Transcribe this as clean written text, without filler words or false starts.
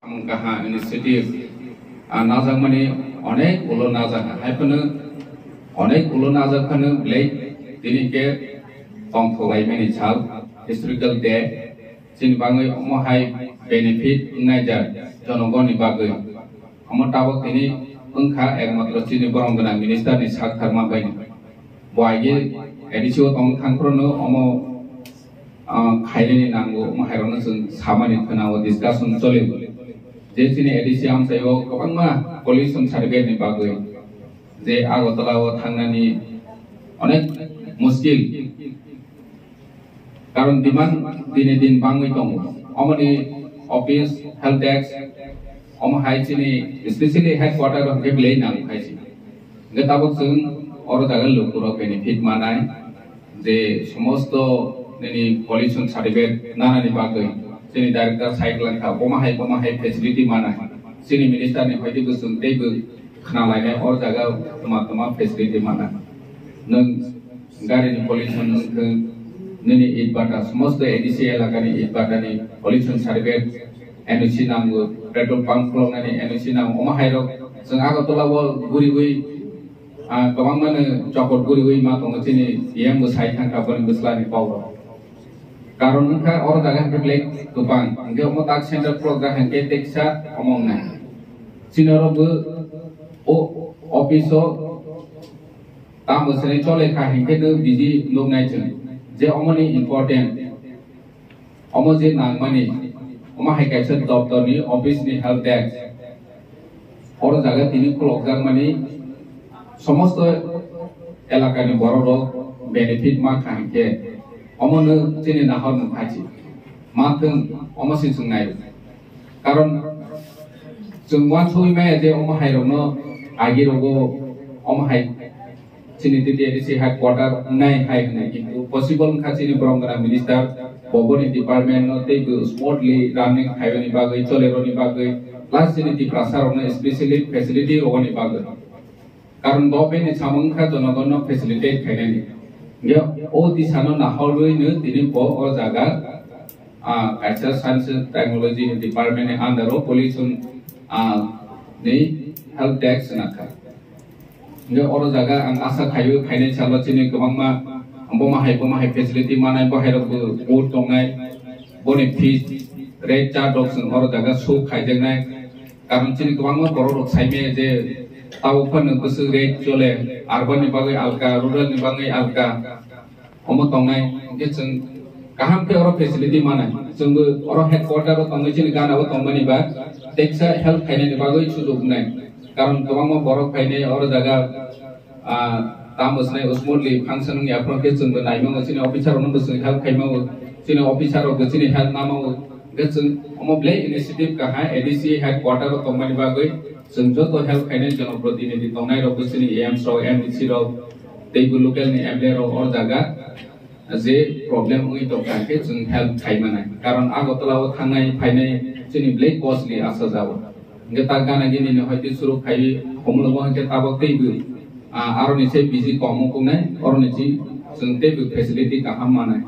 Kaha initiative nazak mani onek ulo nazak haipanu onek ulo nazak kanu blake dini ke tong tholai mani chal historical day sin bangai omo hai benefit ngaja jonogoni bagai omo tabok ini engkha ekmatro chini borong gana minister ni sak tharma baini boage edisio tong thangprono omo khaileni nango omo hairona sun samani thanawo discussion chole जे चिने एडिसी आम सायो गोबांमा pollution certificate नि बागै जे आगरतलाव थांनानै अनेक मुश्किल कारण डिमान्ड दिने दिन बाङै दं अमनि अफिस हेल्थ डेस्क अम हाइचिनि स्पेशली हेडक्वार्टर अफ गेबले नाम खाइसि गताबक जों अर जागा लोकरो बेनिफिट मानाय जे समस्त नेनि पलिउसन सार्टिफिकेट नानानि बागै Sini director cycling ka pomahai facility mana sini minister ni hoiti busung teibu khna lainai or jaga tama facility mana nang gari ni pollution nini itbata samosto ADC elaka ni itbata ni pollution certificate NOC nangu petrol pump flow ni NOC nangu pomahai ro sing agartala wal guri kabang mana chokot guri ma tong sini yang busai thang ka bon busla ni paw कारण उनका और जगह पे ब्लैक दुकान उनके उमताक centre programme है के टेक्सा अमोंग ना सिनरोब ओ ऑफिसो ताम बसने चले का है के बिजी लोग नहीं चले जे अमनी इम्पोर्टेंट अमो जे नागमनी अमा है कैसे दफ्तर नी ऑफिस नी हेल्थ डेस्क और जगह तिनी क्लॉक मनी समस्त इलाका नी बड़ो लोग बेनिफिट मा खाएं के अमनो चिनि नाहर मुखाची माथों अमसिन संनाय कारण जों वान सय मे जे अम हायरनो आगिरगो अम हाय चिनि तिति एडिसी हेडक्वार्टर नाय हाय नै किन्तु पसिबल खाचिनि ब्रंगना मिनिस्टर बबोनि डिपार्टमेन्ट नो तेबो स्मूथली रनिंग हायवेनि बागै चलेरोनि बागै प्लस चिनि ति प्रासारनो स्पेशली फैसिलिटी रोगनि बागै कारण गभर्नमेन्ट नि सामंखा जनगण फैसिलिटेट खायनानि ये ओ दिसानो नाहरबै नो दिनि ब ओ जागा कायसा साइंस टेक्नोलॉजी डिपार्टमेंट नि अंडर ओ पॉल्यूशन नि हेल्थ डेस्क नाखा ये और जागा आं आशा खायो फाइनेंशियल चिनि गोबांमा बमाहाय फेसिलिटी मानाय बाहेरबो बोर्ड दंनाय बनि फीस रेट चार्ज ऑप्शन और जागा सो खायदेंनाय कारण चिनि गोबांमा बर' साइमे जे तावफोरनो गोसो रेट चले अर्बन नि बागै आलका रुरल नि बागै आलका अमो तंनाय के जों गाहाम पे और फेसिलिटी मानाय जोंबो और हेडक्वार्टर तंनाय चिनि गानाबो तंबानि बा टेक्सा हेल्थ फाइनाय नि बागै सुजुगनाय कारण गोबांमा बर' फाइनाय और जागा ताम बसनाय स्मूथली फांक्शन नि अप्रोच जोंबो नायमो चिनि ऑफिसर नो बसो हेल्थ खायमो चिनि ऑफिसर ग चिनि हेल्थ नामो गजों अमो ब्ले इनिशिएटिव का एडीसी हेडक्वार्टर तंबानि बागै जों जतो हेल्थ फाइनेंस जनप्रतिनिधि तंनाय रो बिसोरनि एमस रो एमडीसी रो दैबो लोकल नि एमएलए रो और जागा जे प्रॉब्लम उइ तो काके जों हेल्थ खायमानाय कारण आगरतलाव थांनाय फायनाय जोंनि ब्लेक कॉस्टलि आसा जाबो गेता गाना गिनि हयति सुरु खाय हमलबो के ताबक दैबो आरो निसे बिजि कमो कुनाय और निसि जों दैबो फेसिलिटी गाहाम मानाय